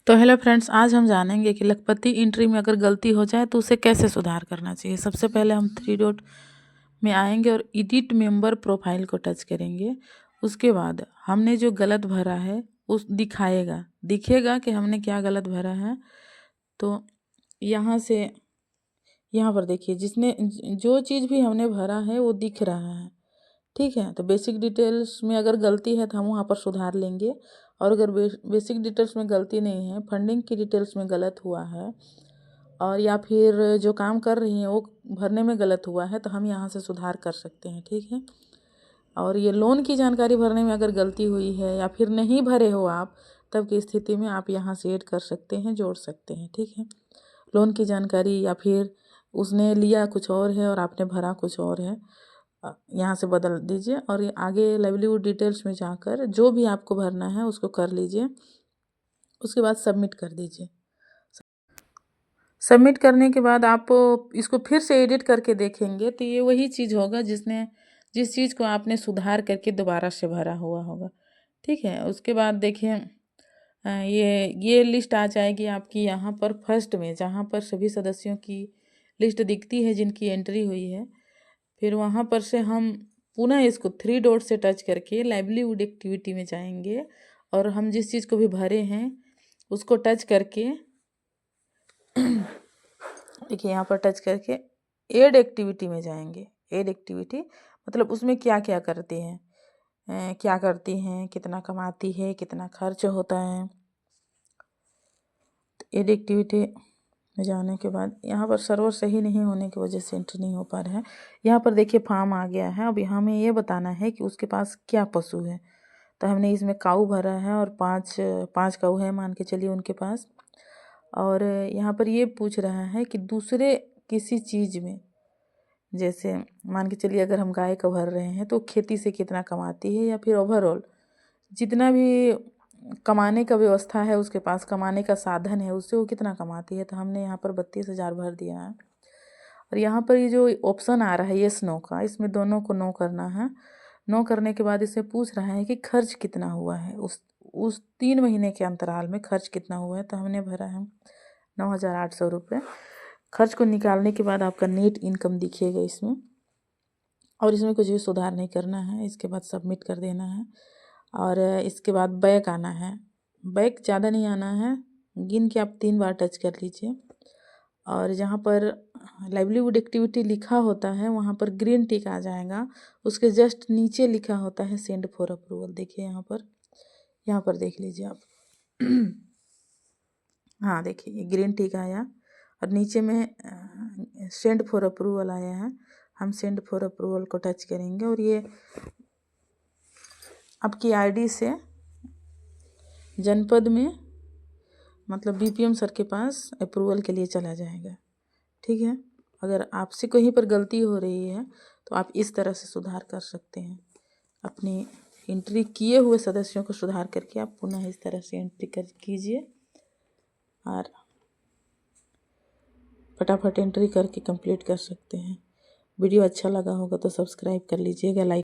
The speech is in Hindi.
तो हेलो फ्रेंड्स, आज हम जानेंगे कि लखपति एंट्री में अगर गलती हो जाए तो उसे कैसे सुधार करना चाहिए। सबसे पहले हम थ्री डॉट में आएंगे और एडिट मेंबर प्रोफाइल को टच करेंगे। उसके बाद हमने जो गलत भरा है उस दिखेगा कि हमने क्या गलत भरा है। तो यहाँ से यहाँ पर देखिए, जिसने जो चीज़ भी हमने भरा है वो दिख रहा है। ठीक है, तो बेसिक डिटेल्स में अगर गलती है तो हम वहाँ पर सुधार लेंगे। और अगर बेसिक डिटेल्स में गलती नहीं है, फंडिंग की डिटेल्स में गलत हुआ है और या फिर जो काम कर रही हैं वो भरने में गलत हुआ है, तो हम यहाँ से सुधार कर सकते हैं। ठीक है, और ये लोन की जानकारी भरने में अगर गलती हुई है या फिर नहीं भरे हो आप, तब की स्थिति में आप यहाँ से ऐड कर सकते हैं, जोड़ सकते हैं। ठीक है, लोन की जानकारी या फिर उसने लिया कुछ और है और आपने भरा कुछ और है, यहाँ से बदल दीजिए और ये आगे लाइवलीहुड डिटेल्स में जाकर जो भी आपको भरना है उसको कर लीजिए। उसके बाद सबमिट कर दीजिए। सबमिट करने के बाद आप इसको फिर से एडिट करके देखेंगे तो ये वही चीज़ होगा जिस चीज़ को आपने सुधार करके दोबारा से भरा हुआ होगा। ठीक है, उसके बाद देखिए ये लिस्ट आ जाएगी आपकी यहाँ पर फर्स्ट में, जहाँ पर सभी सदस्यों की लिस्ट दिखती है जिनकी एंट्री हुई है। फिर वहाँ पर से हम पुनः इसको थ्री डॉट से टच करके लाइवलीहुड एक्टिविटी में जाएंगे और हम जिस चीज़ को भी भरे हैं उसको टच करके देखिए यहाँ पर टच करके एड एक्टिविटी में जाएंगे। एड एक्टिविटी मतलब उसमें क्या क्या करती हैं, क्या करती हैं, कितना कमाती है, कितना खर्च होता है। एड एक्टिविटी में जाने के बाद यहाँ पर सर्वर सही नहीं होने की वजह से एंट्री नहीं हो पा रहा है। यहाँ पर देखिए फॉर्म आ गया है। अब हमें ये बताना है कि उसके पास क्या पशु है। तो हमने इसमें काऊ भरा है और पाँच काऊ है मान के चलिए उनके पास। और यहाँ पर ये पूछ रहा है कि दूसरे किसी चीज़ में, जैसे मान के चलिए अगर हम गाय का भर रहे हैं तो खेती से कितना कमाती है या फिर ओवरऑल जितना भी कमाने का व्यवस्था है उसके पास, कमाने का साधन है उससे वो कितना कमाती है। तो हमने यहाँ पर 32,000 भर दिया है। और यहाँ पर ये जो ऑप्शन आ रहा है येस नो का, इसमें दोनों को नो करना है। नो करने के बाद इसे पूछ रहा है कि खर्च कितना हुआ है, उस 3 महीने के अंतराल में खर्च कितना हुआ है। तो हमने भरा है 9,800 रुपये। खर्च को निकालने के बाद आपका नेट इनकम दिखेगा इसमें, और इसमें कुछ भी सुधार नहीं करना है। इसके बाद सबमिट कर देना है और इसके बाद बैक आना है। बैक ज़्यादा नहीं आना है, गिन के आप 3 बार टच कर लीजिए और जहाँ पर लाइवलीहुड एक्टिविटी लिखा होता है वहाँ पर ग्रीन टिक आ जाएगा। उसके जस्ट नीचे लिखा होता है सेंड फॉर अप्रूवल। देखिए यहाँ पर देख लीजिए आप हाँ देखिए ये ग्रीन टिक आया और नीचे में सेंड फॉर अप्रूवल आया है। हम सेंड फॉर अप्रूवल को टच करेंगे और ये आपकी आईडी से जनपद में मतलब बीपीएम सर के पास अप्रूवल के लिए चला जाएगा। ठीक है, अगर आपसे कहीं पर गलती हो रही है तो आप इस तरह से सुधार कर सकते हैं। अपनी एंट्री किए हुए सदस्यों को सुधार करके आप पुनः इस तरह से एंट्री कीजिए और फटाफट एंट्री करके कंप्लीट कर सकते हैं। वीडियो अच्छा लगा होगा तो सब्सक्राइब कर लीजिएगा, लाइक